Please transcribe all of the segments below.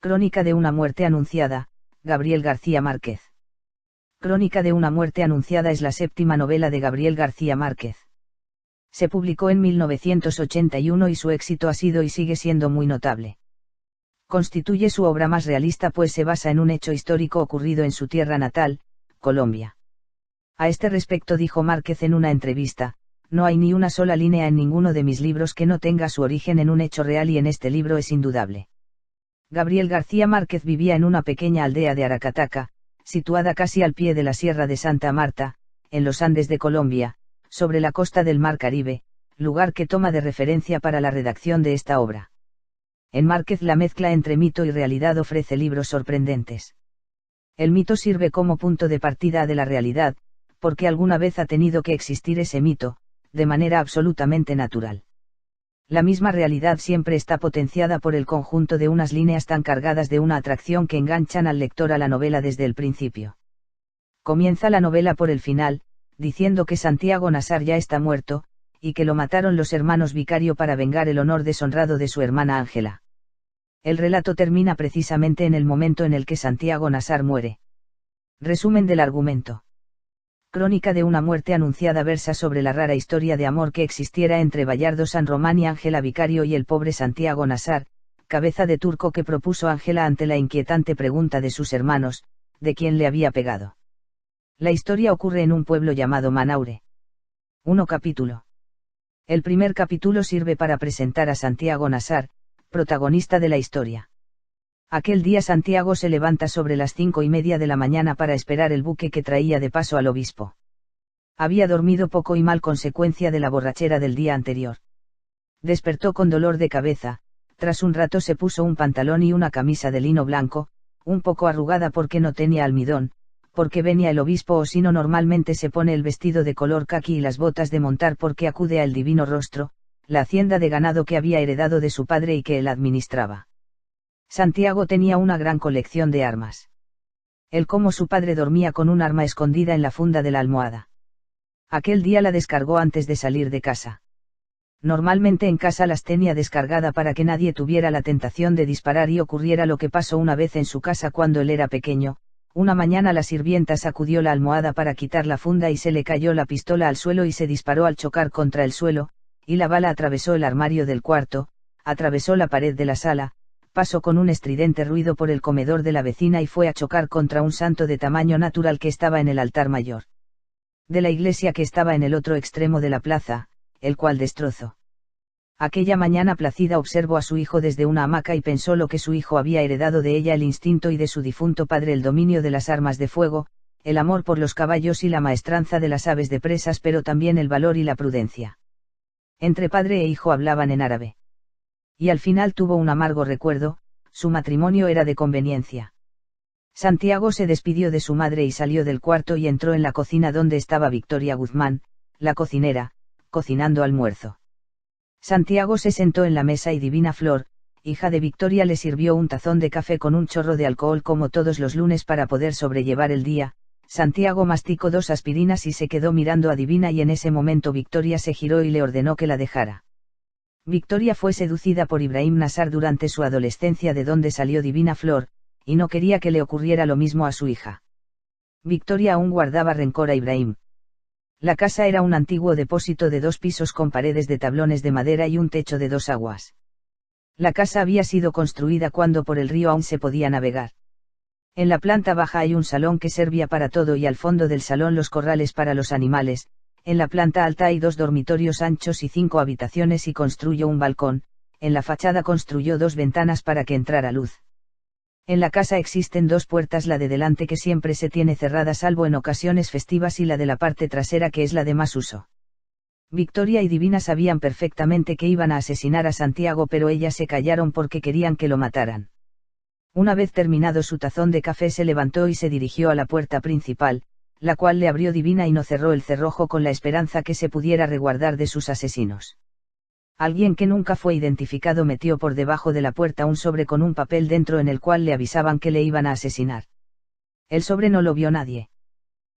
Crónica de una muerte anunciada, Gabriel García Márquez. Crónica de una muerte anunciada es la séptima novela de Gabriel García Márquez. Se publicó en 1981 y su éxito ha sido y sigue siendo muy notable. Constituye su obra más realista pues se basa en un hecho histórico ocurrido en su tierra natal, Colombia. A este respecto dijo Márquez en una entrevista: no hay ni una sola línea en ninguno de mis libros que no tenga su origen en un hecho real y en este libro es indudable. Gabriel García Márquez vivía en una pequeña aldea de Aracataca, situada casi al pie de la Sierra de Santa Marta, en los Andes de Colombia, sobre la costa del Mar Caribe, lugar que toma de referencia para la redacción de esta obra. En Márquez la mezcla entre mito y realidad ofrece libros sorprendentes. El mito sirve como punto de partida de la realidad, porque alguna vez ha tenido que existir ese mito, de manera absolutamente natural. La misma realidad siempre está potenciada por el conjunto de unas líneas tan cargadas de una atracción que enganchan al lector a la novela desde el principio. Comienza la novela por el final, diciendo que Santiago Nassar ya está muerto, y que lo mataron los hermanos Vicario para vengar el honor deshonrado de su hermana Ángela. El relato termina precisamente en el momento en el que Santiago Nassar muere. Resumen del argumento. Crónica de una muerte anunciada versa sobre la rara historia de amor que existiera entre Bayardo San Román y Ángela Vicario y el pobre Santiago Nassar, cabeza de turco que propuso Ángela ante la inquietante pregunta de sus hermanos, de quién le había pegado. La historia ocurre en un pueblo llamado Manaure. 1 capítulo. El primer capítulo sirve para presentar a Santiago Nassar, protagonista de la historia. Aquel día Santiago se levanta sobre las 5:30 de la mañana para esperar el buque que traía de paso al obispo. Había dormido poco y mal consecuencia de la borrachera del día anterior. Despertó con dolor de cabeza, tras un rato se puso un pantalón y una camisa de lino blanco, un poco arrugada porque no tenía almidón, porque venía el obispo o si no normalmente se pone el vestido de color caqui y las botas de montar porque acude al Divino Rostro, la hacienda de ganado que había heredado de su padre y que él administraba. Santiago tenía una gran colección de armas. Él como su padre dormía con un arma escondida en la funda de la almohada. Aquel día la descargó antes de salir de casa. Normalmente en casa las tenía descargada para que nadie tuviera la tentación de disparar y ocurriera lo que pasó una vez en su casa cuando él era pequeño. Una mañana la sirvienta sacudió la almohada para quitar la funda y se le cayó la pistola al suelo y se disparó al chocar contra el suelo, y la bala atravesó el armario del cuarto, atravesó la pared de la sala, pasó con un estridente ruido por el comedor de la vecina y fue a chocar contra un santo de tamaño natural que estaba en el altar mayor de la iglesia que estaba en el otro extremo de la plaza, el cual destrozó. Aquella mañana Placida observó a su hijo desde una hamaca y pensó lo que su hijo había heredado de ella el instinto y de su difunto padre el dominio de las armas de fuego, el amor por los caballos y la maestranza de las aves de presas pero también el valor y la prudencia. Entre padre e hijo hablaban en árabe. Y al final tuvo un amargo recuerdo, su matrimonio era de conveniencia. Santiago se despidió de su madre y salió del cuarto y entró en la cocina donde estaba Victoria Guzmán, la cocinera, cocinando almuerzo. Santiago se sentó en la mesa y Divina Flor, hija de Victoria, le sirvió un tazón de café con un chorro de alcohol como todos los lunes para poder sobrellevar el día. Santiago masticó 2 aspirinas y se quedó mirando a Divina y en ese momento Victoria se giró y le ordenó que la dejara. Victoria fue seducida por Ibrahim Nassar durante su adolescencia de donde salió Divina Flor, y no quería que le ocurriera lo mismo a su hija. Victoria aún guardaba rencor a Ibrahim. La casa era un antiguo depósito de 2 pisos con paredes de tablones de madera y un techo de 2 aguas. La casa había sido construida cuando por el río aún se podía navegar. En la planta baja hay un salón que servía para todo y al fondo del salón los corrales para los animales. En la planta alta hay 2 dormitorios anchos y 5 habitaciones y construyó un balcón, en la fachada construyó 2 ventanas para que entrara luz. En la casa existen 2 puertas, la de delante que siempre se tiene cerrada salvo en ocasiones festivas y la de la parte trasera que es la de más uso. Victoria y Divina sabían perfectamente que iban a asesinar a Santiago pero ellas se callaron porque querían que lo mataran. Una vez terminado su tazón de café se levantó y se dirigió a la puerta principal, la cual le abrió Divina y no cerró el cerrojo con la esperanza que se pudiera resguardar de sus asesinos. Alguien que nunca fue identificado metió por debajo de la puerta un sobre con un papel dentro en el cual le avisaban que le iban a asesinar. El sobre no lo vio nadie.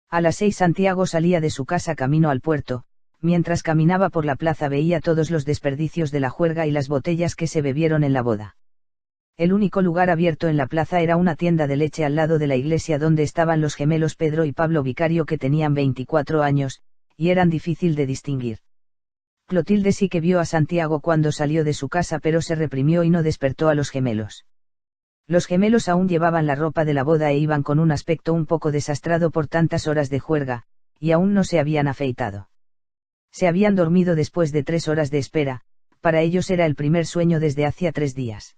A las 6 Santiago salía de su casa camino al puerto, mientras caminaba por la plaza veía todos los desperdicios de la juerga y las botellas que se bebieron en la boda. El único lugar abierto en la plaza era una tienda de leche al lado de la iglesia donde estaban los gemelos Pedro y Pablo Vicario, que tenían 24 años, y eran difícil de distinguir. Clotilde sí que vio a Santiago cuando salió de su casa, pero se reprimió y no despertó a los gemelos. Los gemelos aún llevaban la ropa de la boda e iban con un aspecto un poco desastrado por tantas horas de juerga, y aún no se habían afeitado. Se habían dormido después de 3 horas de espera, para ellos era el primer sueño desde hacía 3 días.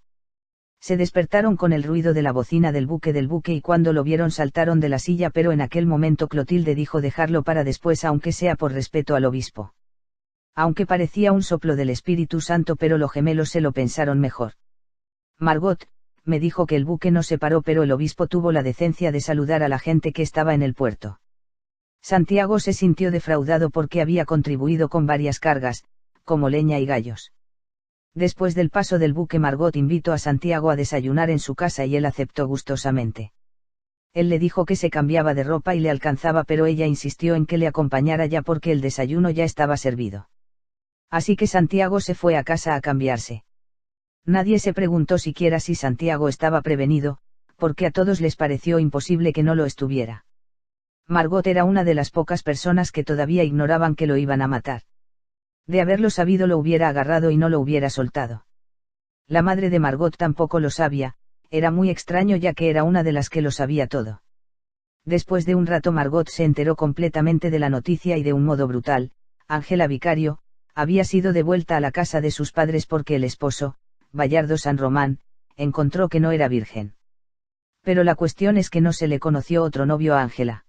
Se despertaron con el ruido de la bocina del buque y cuando lo vieron saltaron de la silla, pero en aquel momento Clotilde dijo dejarlo para después, aunque sea por respeto al obispo. Aunque parecía un soplo del Espíritu Santo, pero los gemelos se lo pensaron mejor. Margot me dijo que el buque no se paró, pero el obispo tuvo la decencia de saludar a la gente que estaba en el puerto. Santiago se sintió defraudado porque había contribuido con varias cargas, como leña y gallos. Después del paso del buque, Margot invitó a Santiago a desayunar en su casa y él aceptó gustosamente. Él le dijo que se cambiaba de ropa y le alcanzaba, pero ella insistió en que le acompañara ya porque el desayuno ya estaba servido. Así que Santiago se fue a casa a cambiarse. Nadie se preguntó siquiera si Santiago estaba prevenido, porque a todos les pareció imposible que no lo estuviera. Margot era una de las pocas personas que todavía ignoraban que lo iban a matar. De haberlo sabido lo hubiera agarrado y no lo hubiera soltado. La madre de Margot tampoco lo sabía, era muy extraño ya que era una de las que lo sabía todo. Después de un rato Margot se enteró completamente de la noticia y de un modo brutal. Ángela Vicario había sido devuelta a la casa de sus padres porque el esposo, Bayardo San Román, encontró que no era virgen. Pero la cuestión es que no se le conoció otro novio a Ángela.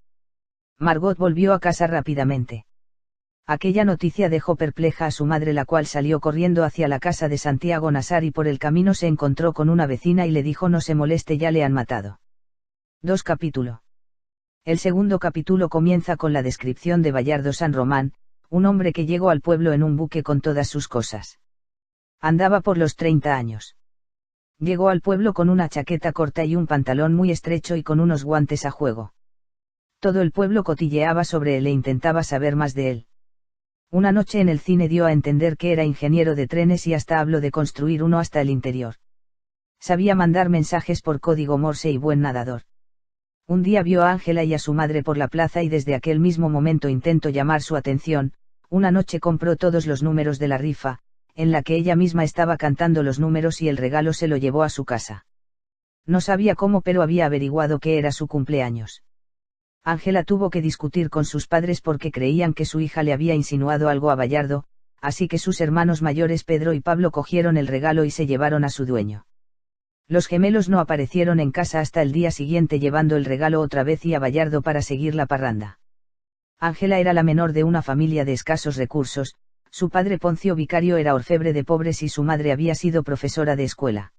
Margot volvió a casa rápidamente. Aquella noticia dejó perpleja a su madre, la cual salió corriendo hacia la casa de Santiago Nassar y por el camino se encontró con una vecina y le dijo: no se moleste, ya le han matado. 2 capítulo. El segundo capítulo comienza con la descripción de Bayardo San Román, un hombre que llegó al pueblo en un buque con todas sus cosas. Andaba por los 30 años. Llegó al pueblo con una chaqueta corta y un pantalón muy estrecho y con unos guantes a juego. Todo el pueblo cotilleaba sobre él e intentaba saber más de él. Una noche en el cine dio a entender que era ingeniero de trenes y hasta habló de construir uno hasta el interior. Sabía mandar mensajes por código Morse y buen nadador. Un día vio a Ángela y a su madre por la plaza y desde aquel mismo momento intentó llamar su atención. Una noche compró todos los números de la rifa, en la que ella misma estaba cantando los números, y el regalo se lo llevó a su casa. No sabía cómo, pero había averiguado que era su cumpleaños. Ángela tuvo que discutir con sus padres porque creían que su hija le había insinuado algo a Bayardo, así que sus hermanos mayores Pedro y Pablo cogieron el regalo y se llevaron a su dueño. Los gemelos no aparecieron en casa hasta el día siguiente llevando el regalo otra vez y a Bayardo para seguir la parranda. Ángela era la menor de una familia de escasos recursos, su padre Poncio Vicario era orfebre de pobres y su madre había sido profesora de escuela.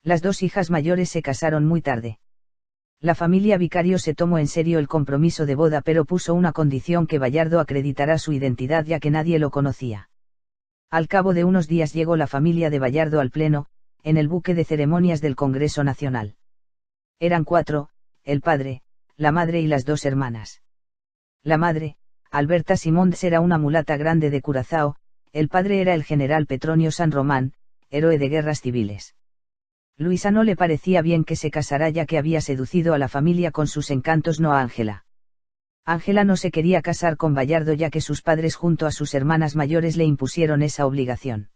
Las 2 hijas mayores se casaron muy tarde. La familia Vicario se tomó en serio el compromiso de boda, pero puso una condición: que Bayardo acreditara su identidad ya que nadie lo conocía. Al cabo de unos días llegó la familia de Bayardo al pleno, en el buque de ceremonias del Congreso Nacional. Eran 4, el padre, la madre y las 2 hermanas. La madre, Alberta Simons, era una mulata grande de Curazao, el padre era el general Petronio San Román, héroe de guerras civiles. Luisa no le parecía bien que se casara ya que había seducido a la familia con sus encantos, no a Ángela. Ángela no se quería casar con Bayardo ya que sus padres junto a sus hermanas mayores le impusieron esa obligación.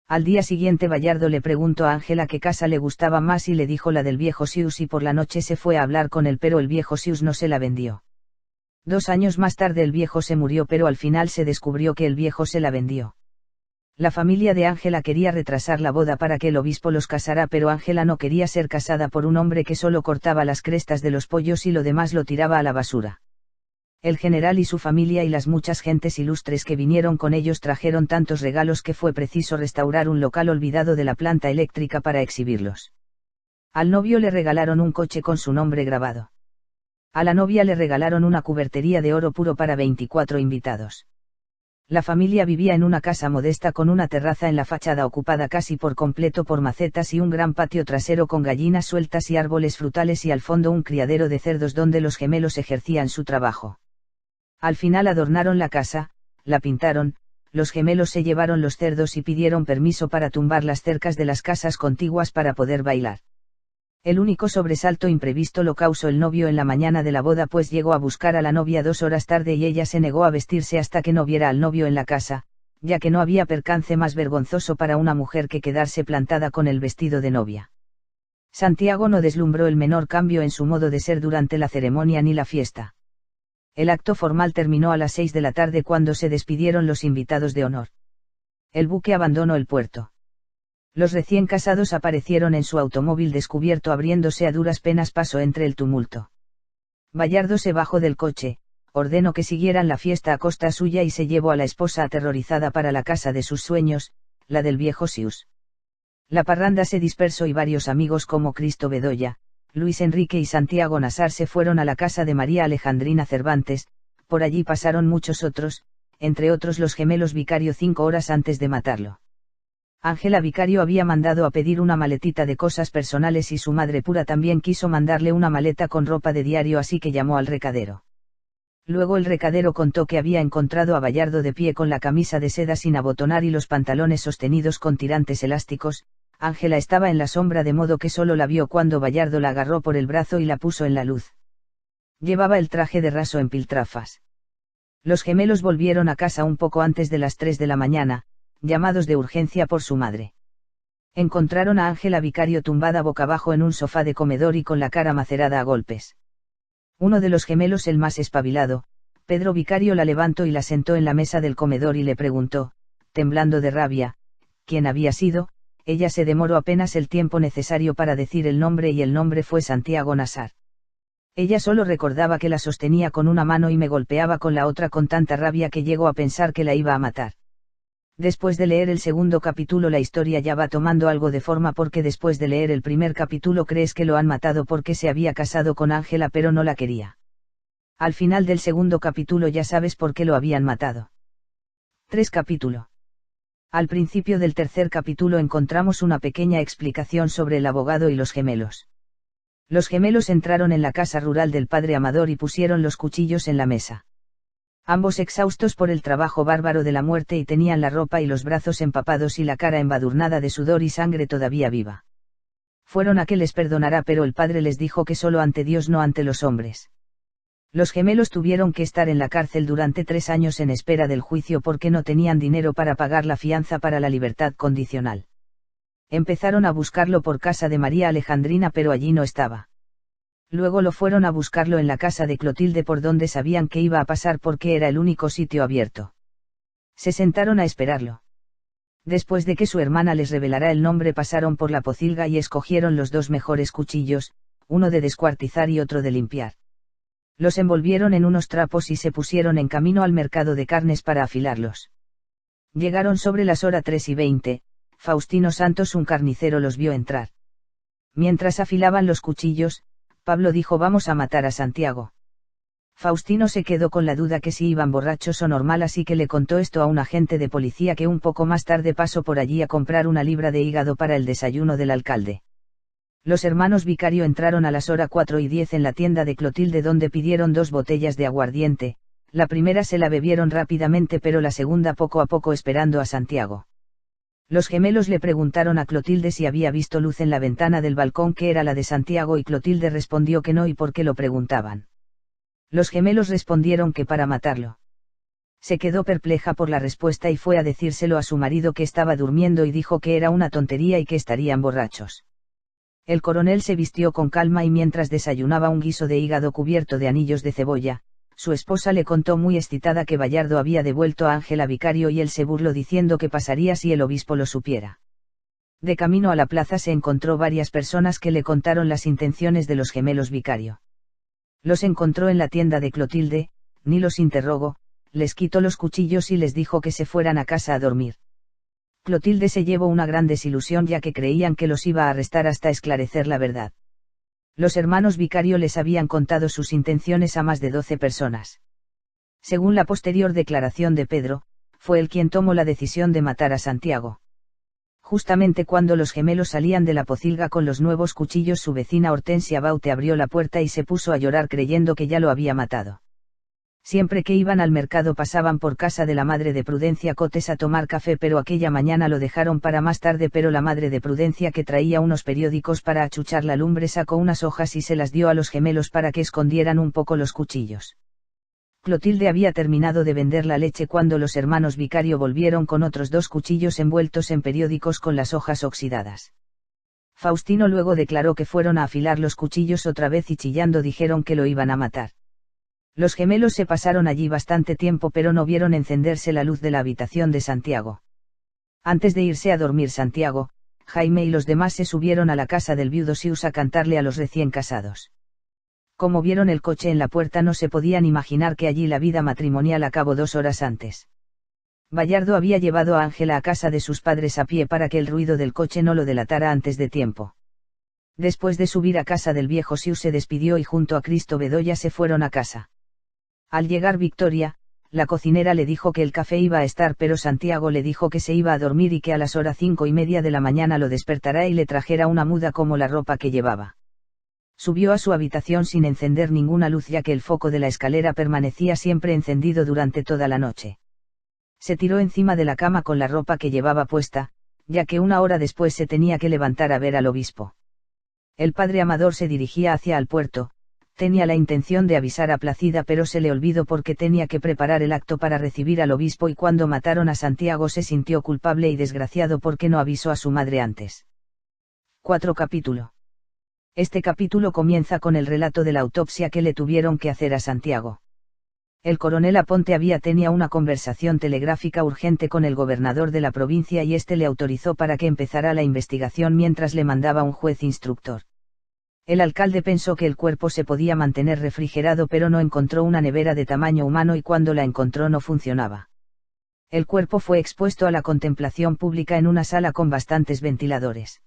Al día siguiente Bayardo le preguntó a Ángela qué casa le gustaba más y le dijo la del viejo Sius, y por la noche se fue a hablar con él, pero el viejo Sius no se la vendió. 2 años más tarde el viejo se murió, pero al final se descubrió que el viejo se la vendió. La familia de Ángela quería retrasar la boda para que el obispo los casara, pero Ángela no quería ser casada por un hombre que solo cortaba las crestas de los pollos y lo demás lo tiraba a la basura. El general y su familia y las muchas gentes ilustres que vinieron con ellos trajeron tantos regalos que fue preciso restaurar un local olvidado de la planta eléctrica para exhibirlos. Al novio le regalaron un coche con su nombre grabado. A la novia le regalaron una cubertería de oro puro para 24 invitados. La familia vivía en una casa modesta con una terraza en la fachada ocupada casi por completo por macetas y un gran patio trasero con gallinas sueltas y árboles frutales y al fondo un criadero de cerdos donde los gemelos ejercían su trabajo. Al final adornaron la casa, la pintaron, los gemelos se llevaron los cerdos y pidieron permiso para tumbar las cercas de las casas contiguas para poder bailar. El único sobresalto imprevisto lo causó el novio en la mañana de la boda, pues llegó a buscar a la novia 2 horas tarde y ella se negó a vestirse hasta que no viera al novio en la casa, ya que no había percance más vergonzoso para una mujer que quedarse plantada con el vestido de novia. Santiago no deslumbró el menor cambio en su modo de ser durante la ceremonia ni la fiesta. El acto formal terminó a las 6 de la tarde cuando se despidieron los invitados de honor. El buque abandonó el puerto. Los recién casados aparecieron en su automóvil descubierto abriéndose a duras penas paso entre el tumulto. Bayardo se bajó del coche, ordenó que siguieran la fiesta a costa suya y se llevó a la esposa aterrorizada para la casa de sus sueños, la del viejo Sius. La parranda se dispersó y varios amigos como Cristo Bedoya, Luis Enrique y Santiago Nassar se fueron a la casa de María Alejandrina Cervantes, por allí pasaron muchos otros, entre otros los gemelos Vicario 5 horas antes de matarlo. Ángela Vicario había mandado a pedir una maletita de cosas personales y su madre pura también quiso mandarle una maleta con ropa de diario, así que llamó al recadero. Luego el recadero contó que había encontrado a Bayardo de pie con la camisa de seda sin abotonar y los pantalones sostenidos con tirantes elásticos. Ángela estaba en la sombra de modo que solo la vio cuando Bayardo la agarró por el brazo y la puso en la luz. Llevaba el traje de raso en piltrafas. Los gemelos volvieron a casa un poco antes de las 3 de la mañana, llamados de urgencia por su madre. Encontraron a Ángela Vicario tumbada boca abajo en un sofá de comedor y con la cara macerada a golpes. Uno de los gemelos, el más espabilado, Pedro Vicario, la levantó y la sentó en la mesa del comedor y le preguntó, temblando de rabia, quién había sido. Ella se demoró apenas el tiempo necesario para decir el nombre y el nombre fue Santiago Nassar. Ella solo recordaba que la sostenía con una mano y me golpeaba con la otra con tanta rabia que llegó a pensar que la iba a matar. Después de leer el segundo capítulo la historia ya va tomando algo de forma, porque después de leer el primer capítulo crees que lo han matado porque se había casado con Ángela pero no la quería. Al final del segundo capítulo ya sabes por qué lo habían matado. 3 capítulo. Al principio del tercer capítulo encontramos una pequeña explicación sobre el abogado y los gemelos. Los gemelos entraron en la casa rural del padre Amador y pusieron los cuchillos en la mesa. Ambos exhaustos por el trabajo bárbaro de la muerte y tenían la ropa y los brazos empapados y la cara embadurnada de sudor y sangre todavía viva. Fueron a que les perdonará, pero el padre les dijo que solo ante Dios, no ante los hombres. Los gemelos tuvieron que estar en la cárcel durante 3 años en espera del juicio porque no tenían dinero para pagar la fianza para la libertad condicional. Empezaron a buscarlo por casa de María Alejandrina pero allí no estaba. Luego lo fueron a buscarlo en la casa de Clotilde por donde sabían que iba a pasar porque era el único sitio abierto. Se sentaron a esperarlo. Después de que su hermana les revelara el nombre pasaron por la pocilga y escogieron los 2 mejores cuchillos, uno de descuartizar y otro de limpiar. Los envolvieron en unos trapos y se pusieron en camino al mercado de carnes para afilarlos. Llegaron sobre las horas 3:20, Faustino Santos, un carnicero, los vio entrar. Mientras afilaban los cuchillos, Pablo dijo: vamos a matar a Santiago. Faustino se quedó con la duda que si iban borrachos o normal, así que le contó esto a un agente de policía que un poco más tarde pasó por allí a comprar una libra de hígado para el desayuno del alcalde. Los hermanos Vicario entraron a las horas 4:10 en la tienda de Clotilde donde pidieron 2 botellas de aguardiente. La primera se la bebieron rápidamente pero la segunda poco a poco esperando a Santiago. Los gemelos le preguntaron a Clotilde si había visto luz en la ventana del balcón que era la de Santiago y Clotilde respondió que no y por qué lo preguntaban. Los gemelos respondieron que para matarlo. Se quedó perpleja por la respuesta y fue a decírselo a su marido que estaba durmiendo y dijo que era una tontería y que estarían borrachos. El coronel se vistió con calma y mientras desayunaba un guiso de hígado cubierto de anillos de cebolla, su esposa le contó muy excitada que Bayardo había devuelto a Ángela Vicario y él se burló diciendo que pasaría si el obispo lo supiera. De camino a la plaza se encontró varias personas que le contaron las intenciones de los gemelos Vicario. Los encontró en la tienda de Clotilde, ni los interrogó, les quitó los cuchillos y les dijo que se fueran a casa a dormir. Clotilde se llevó una gran desilusión ya que creían que los iba a arrestar hasta esclarecer la verdad. Los hermanos Vicario les habían contado sus intenciones a más de 12 personas. Según la posterior declaración de Pedro, fue él quien tomó la decisión de matar a Santiago. Justamente cuando los gemelos salían de la pocilga con los nuevos cuchillos, su vecina Hortensia Baute abrió la puerta y se puso a llorar creyendo que ya lo había matado. Siempre que iban al mercado pasaban por casa de la madre de Prudencia Cotes a tomar café, pero aquella mañana lo dejaron para más tarde. Pero la madre de Prudencia, que traía unos periódicos para achuchar la lumbre, sacó unas hojas y se las dio a los gemelos para que escondieran un poco los cuchillos. Clotilde había terminado de vender la leche cuando los hermanos Vicario volvieron con otros 2 cuchillos envueltos en periódicos con las hojas oxidadas. Faustino luego declaró que fueron a afilar los cuchillos otra vez y chillando dijeron que lo iban a matar. Los gemelos se pasaron allí bastante tiempo, pero no vieron encenderse la luz de la habitación de Santiago. Antes de irse a dormir Santiago, Jaime y los demás se subieron a la casa del viudo Sius a cantarle a los recién casados. Como vieron el coche en la puerta, no se podían imaginar que allí la vida matrimonial acabó 2 horas antes. Bayardo había llevado a Ángela a casa de sus padres a pie para que el ruido del coche no lo delatara antes de tiempo. Después de subir a casa del viejo Sius se despidió y junto a Cristo Bedoya se fueron a casa. Al llegar Victoria, la cocinera le dijo que el café iba a estar, pero Santiago le dijo que se iba a dormir y que a las horas 5:30 de la mañana lo despertará y le trajera una muda como la ropa que llevaba. Subió a su habitación sin encender ninguna luz, ya que el foco de la escalera permanecía siempre encendido durante toda la noche. Se tiró encima de la cama con la ropa que llevaba puesta, ya que 1 hora después se tenía que levantar a ver al obispo. El padre Amador se dirigía hacia el puerto. Tenía la intención de avisar a Placida, pero se le olvidó porque tenía que preparar el acto para recibir al obispo, y cuando mataron a Santiago se sintió culpable y desgraciado porque no avisó a su madre antes. 4 capítulo. Este capítulo comienza con el relato de la autopsia que le tuvieron que hacer a Santiago. El coronel Aponte tenía una conversación telegráfica urgente con el gobernador de la provincia y este le autorizó para que empezara la investigación mientras le mandaba un juez instructor. El alcalde pensó que el cuerpo se podía mantener refrigerado, pero no encontró una nevera de tamaño humano y cuando la encontró no funcionaba. El cuerpo fue expuesto a la contemplación pública en una sala con bastantes ventiladores.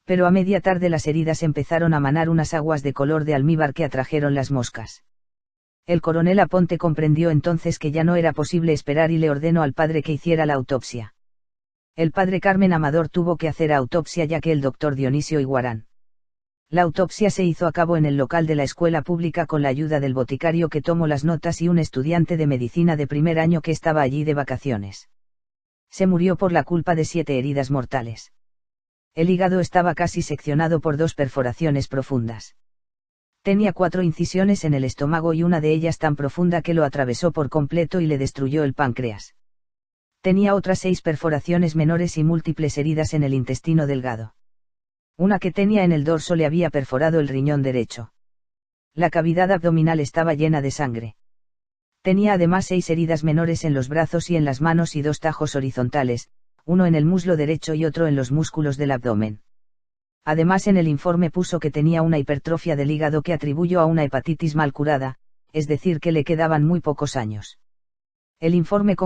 Pero a media tarde las heridas empezaron a manar unas aguas de color de almíbar que atrajeron las moscas. El coronel Aponte comprendió entonces que ya no era posible esperar y le ordenó al padre que hiciera la autopsia. El padre Carmen Amador tuvo que hacer autopsia ya que el doctor Dionisio Iguarán. La autopsia se hizo a cabo en el local de la escuela pública con la ayuda del boticario que tomó las notas y un estudiante de medicina de primer año que estaba allí de vacaciones. Se murió por la culpa de 7 heridas mortales. El hígado estaba casi seccionado por 2 perforaciones profundas. Tenía 4 incisiones en el estómago y una de ellas tan profunda que lo atravesó por completo y le destruyó el páncreas. Tenía otras 6 perforaciones menores y múltiples heridas en el intestino delgado. Una que tenía en el dorso le había perforado el riñón derecho. La cavidad abdominal estaba llena de sangre. Tenía además 6 heridas menores en los brazos y en las manos y 2 tajos horizontales, uno en el muslo derecho y otro en los músculos del abdomen. Además en el informe puso que tenía una hipertrofia del hígado que atribuyó a una hepatitis mal curada, es decir que le quedaban muy pocos años. El informe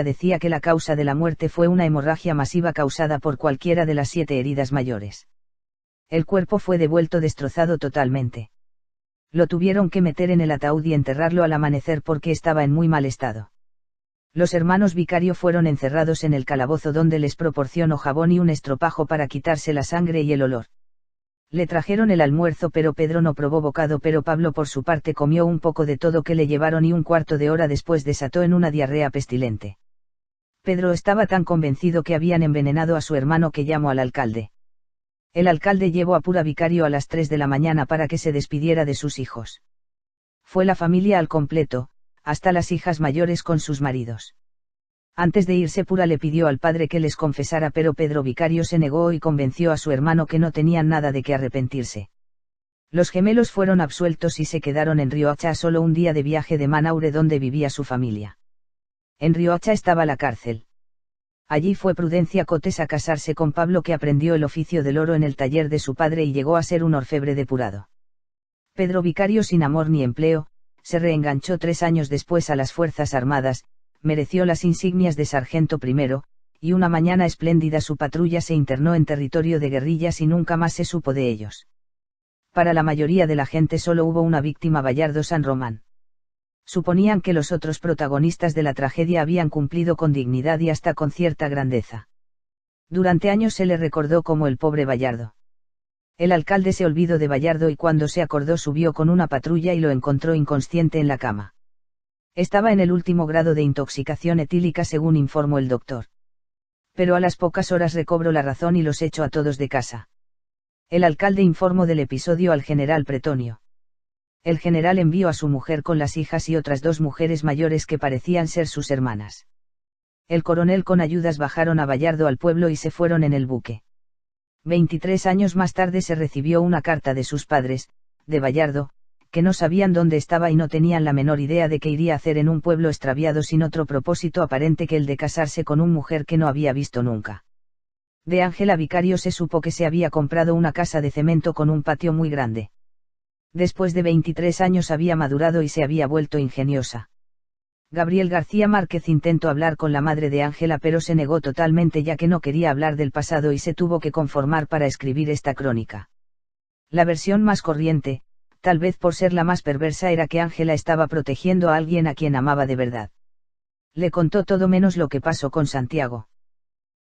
decía que la causa de la muerte fue una hemorragia masiva causada por cualquiera de las 7 heridas mayores. El cuerpo fue devuelto destrozado totalmente. Lo tuvieron que meter en el ataúd y enterrarlo al amanecer porque estaba en muy mal estado. Los hermanos Vicario fueron encerrados en el calabozo donde les proporcionó jabón y un estropajo para quitarse la sangre y el olor. Le trajeron el almuerzo pero Pedro no probó bocado, pero Pablo por su parte comió un poco de todo que le llevaron y un cuarto de hora después desató en una diarrea pestilente. Pedro estaba tan convencido que habían envenenado a su hermano que llamó al alcalde. El alcalde llevó a Pura Vicario a las 3 de la mañana para que se despidiera de sus hijos. Fue la familia al completo, hasta las hijas mayores con sus maridos. Antes de irse Pura le pidió al padre que les confesara, pero Pedro Vicario se negó y convenció a su hermano que no tenían nada de qué arrepentirse. Los gemelos fueron absueltos y se quedaron en Riohacha a solo un día de viaje de Manaure donde vivía su familia. En Riohacha estaba la cárcel. Allí fue Prudencia Cotes a casarse con Pablo, que aprendió el oficio del oro en el taller de su padre y llegó a ser un orfebre depurado. Pedro Vicario, sin amor ni empleo, se reenganchó 3 años después a las Fuerzas Armadas, mereció las insignias de sargento primero, y una mañana espléndida su patrulla se internó en territorio de guerrillas y nunca más se supo de ellos. Para la mayoría de la gente solo hubo una víctima: Bayardo San Román. Suponían que los otros protagonistas de la tragedia habían cumplido con dignidad y hasta con cierta grandeza. Durante años se le recordó como el pobre Bayardo. El alcalde se olvidó de Bayardo y cuando se acordó subió con una patrulla y lo encontró inconsciente en la cama. Estaba en el último grado de intoxicación etílica según informó el doctor. Pero a las pocas horas recobró la razón y los echó a todos de casa. El alcalde informó del episodio al general Pretonio. El general envió a su mujer con las hijas y otras 2 mujeres mayores que parecían ser sus hermanas. El coronel con ayudas bajaron a Vallardo al pueblo y se fueron en el buque. 23 años más tarde se recibió una carta de sus padres, de Vallardo, que no sabían dónde estaba y no tenían la menor idea de qué iría a hacer en un pueblo extraviado sin otro propósito aparente que el de casarse con una mujer que no había visto nunca. De Ángela Vicario se supo que se había comprado una casa de cemento con un patio muy grande. Después de 23 años había madurado y se había vuelto ingeniosa. Gabriel García Márquez intentó hablar con la madre de Ángela pero se negó totalmente ya que no quería hablar del pasado y se tuvo que conformar para escribir esta crónica. La versión más corriente, tal vez por ser la más perversa, era que Ángela estaba protegiendo a alguien a quien amaba de verdad. Le contó todo menos lo que pasó con Santiago.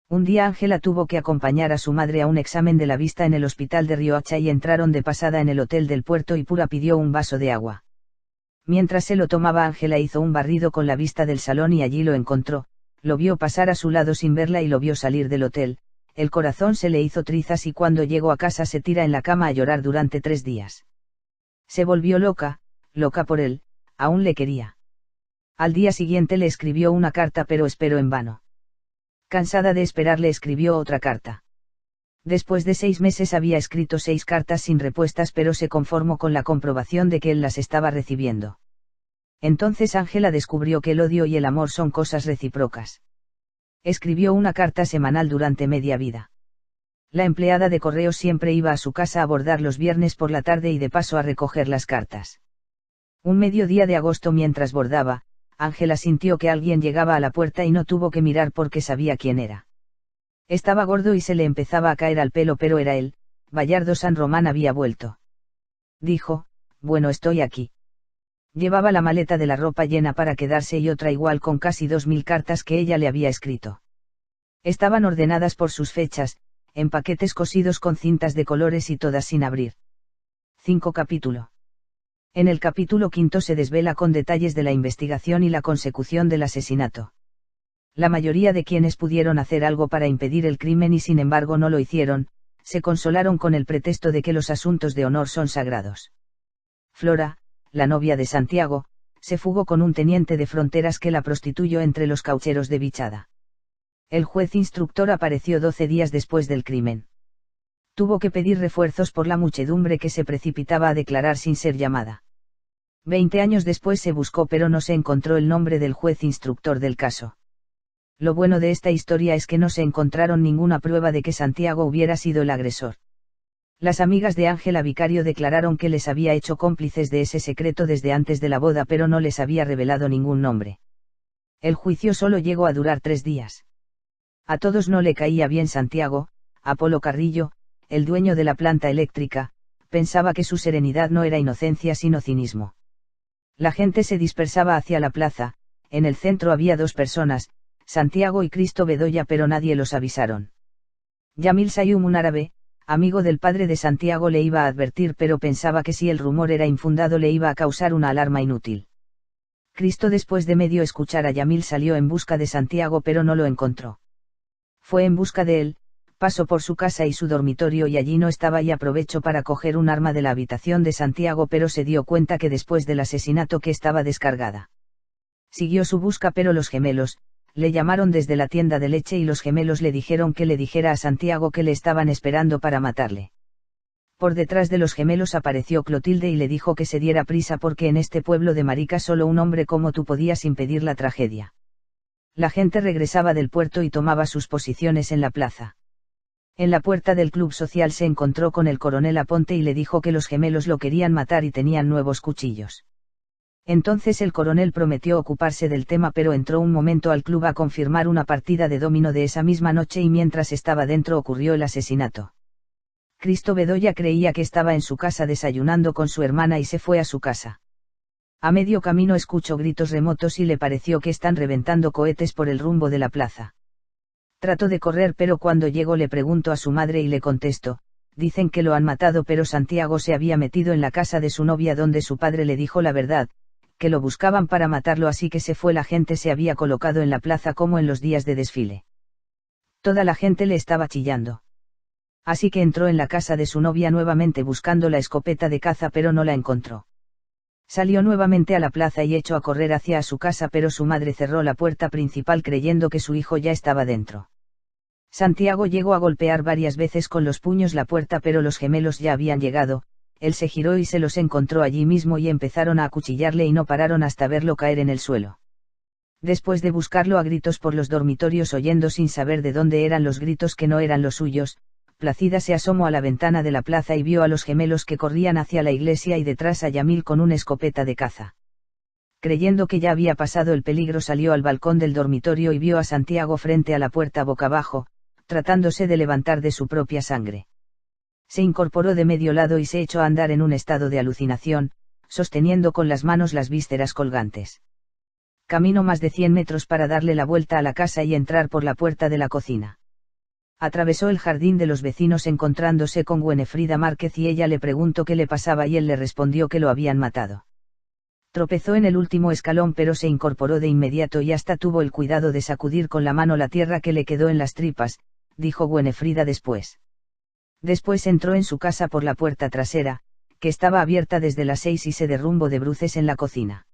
Un día Ángela tuvo que acompañar a su madre a un examen de la vista en el hospital de Riohacha y entraron de pasada en el hotel del puerto y Pura pidió un vaso de agua. Mientras se lo tomaba Ángela hizo un barrido con la vista del salón y allí lo encontró, lo vio pasar a su lado sin verla y lo vio salir del hotel, el corazón se le hizo trizas y cuando llegó a casa se tira en la cama a llorar durante 3 días. Se volvió loca por él, aún le quería. Al día siguiente le escribió una carta pero esperó en vano. Cansada de esperar le escribió otra carta. Después de 6 meses había escrito 6 cartas sin respuestas pero se conformó con la comprobación de que él las estaba recibiendo. Entonces Ángela descubrió que el odio y el amor son cosas recíprocas. Escribió una carta semanal durante media vida. La empleada de correos siempre iba a su casa a bordar los viernes por la tarde y de paso a recoger las cartas. Un mediodía de agosto mientras bordaba, Ángela sintió que alguien llegaba a la puerta y no tuvo que mirar porque sabía quién era. Estaba gordo y se le empezaba a caer al pelo pero era él, Vallardo San Román había vuelto. Dijo, bueno, estoy aquí. Llevaba la maleta de la ropa llena para quedarse y otra igual con casi 2000 cartas que ella le había escrito. Estaban ordenadas por sus fechas, en paquetes cosidos con cintas de colores y todas sin abrir. 5 capítulo. En el capítulo 5 se desvela con detalles de la investigación y la consecución del asesinato. La mayoría de quienes pudieron hacer algo para impedir el crimen y sin embargo no lo hicieron, se consolaron con el pretexto de que los asuntos de honor son sagrados. Flora, la novia de Santiago, se fugó con un teniente de fronteras que la prostituyó entre los caucheros de Bichada. El juez instructor apareció 12 días después del crimen. Tuvo que pedir refuerzos por la muchedumbre que se precipitaba a declarar sin ser llamada. 20 años después se buscó pero no se encontró el nombre del juez instructor del caso. Lo bueno de esta historia es que no se encontraron ninguna prueba de que Santiago hubiera sido el agresor. Las amigas de Ángela Vicario declararon que les había hecho cómplices de ese secreto desde antes de la boda pero no les había revelado ningún nombre. El juicio solo llegó a durar 3 días. A todos no le caía bien Santiago. Apolo Carrillo, el dueño de la planta eléctrica, pensaba que su serenidad no era inocencia sino cinismo. La gente se dispersaba hacia la plaza, en el centro había 2 personas, Santiago y Cristo Bedoya pero nadie los avisaron. Yamil Sayum, un árabe, amigo del padre de Santiago, le iba a advertir pero pensaba que si el rumor era infundado le iba a causar una alarma inútil. Cristo después de medio escuchar a Yamil salió en busca de Santiago pero no lo encontró. Fue en busca de él, pasó por su casa y su dormitorio y allí no estaba y aprovechó para coger un arma de la habitación de Santiago pero se dio cuenta que después del asesinato que estaba descargada. Siguió su busca pero los gemelos, le llamaron desde la tienda de leche y los gemelos le dijeron que le dijera a Santiago que le estaban esperando para matarle. Por detrás de los gemelos apareció Clotilde y le dijo que se diera prisa porque en este pueblo de maricas solo un hombre como tú podías impedir la tragedia. La gente regresaba del puerto y tomaba sus posiciones en la plaza. En la puerta del club social se encontró con el coronel Aponte y le dijo que los gemelos lo querían matar y tenían nuevos cuchillos. Entonces el coronel prometió ocuparse del tema pero entró un momento al club a confirmar una partida de dominó de esa misma noche y mientras estaba dentro ocurrió el asesinato. Cristo Bedoya creía que estaba en su casa desayunando con su hermana y se fue a su casa. A medio camino escuchó gritos remotos y le pareció que están reventando cohetes por el rumbo de la plaza. Trató de correr pero cuando llegó le preguntó a su madre y le contestó, dicen que lo han matado pero Santiago se había metido en la casa de su novia donde su padre le dijo la verdad, que lo buscaban para matarlo, así que se fue. La gente se había colocado en la plaza como en los días de desfile. Toda la gente le estaba chillando. Así que entró en la casa de su novia nuevamente buscando la escopeta de caza, pero no la encontró. Salió nuevamente a la plaza y echó a correr hacia su casa, pero su madre cerró la puerta principal creyendo que su hijo ya estaba dentro. Santiago llegó a golpear varias veces con los puños la puerta, pero los gemelos ya habían llegado. Él se giró y se los encontró allí mismo y empezaron a acuchillarle y no pararon hasta verlo caer en el suelo. Después de buscarlo a gritos por los dormitorios, oyendo sin saber de dónde eran los gritos que no eran los suyos, Plácida se asomó a la ventana de la plaza y vio a los gemelos que corrían hacia la iglesia y detrás a Yamil con una escopeta de caza. Creyendo que ya había pasado el peligro, salió al balcón del dormitorio y vio a Santiago frente a la puerta boca abajo, tratándose de levantar de su propia sangre. Se incorporó de medio lado y se echó a andar en un estado de alucinación, sosteniendo con las manos las vísceras colgantes. Caminó más de 100 metros para darle la vuelta a la casa y entrar por la puerta de la cocina. Atravesó el jardín de los vecinos encontrándose con Gwenefrida Márquez y ella le preguntó qué le pasaba y él le respondió que lo habían matado. Tropezó en el último escalón, pero se incorporó de inmediato y hasta tuvo el cuidado de sacudir con la mano la tierra que le quedó en las tripas, dijo Gwenefrida después. Después entró en su casa por la puerta trasera, que estaba abierta desde las 6 y se derrumbó de bruces en la cocina.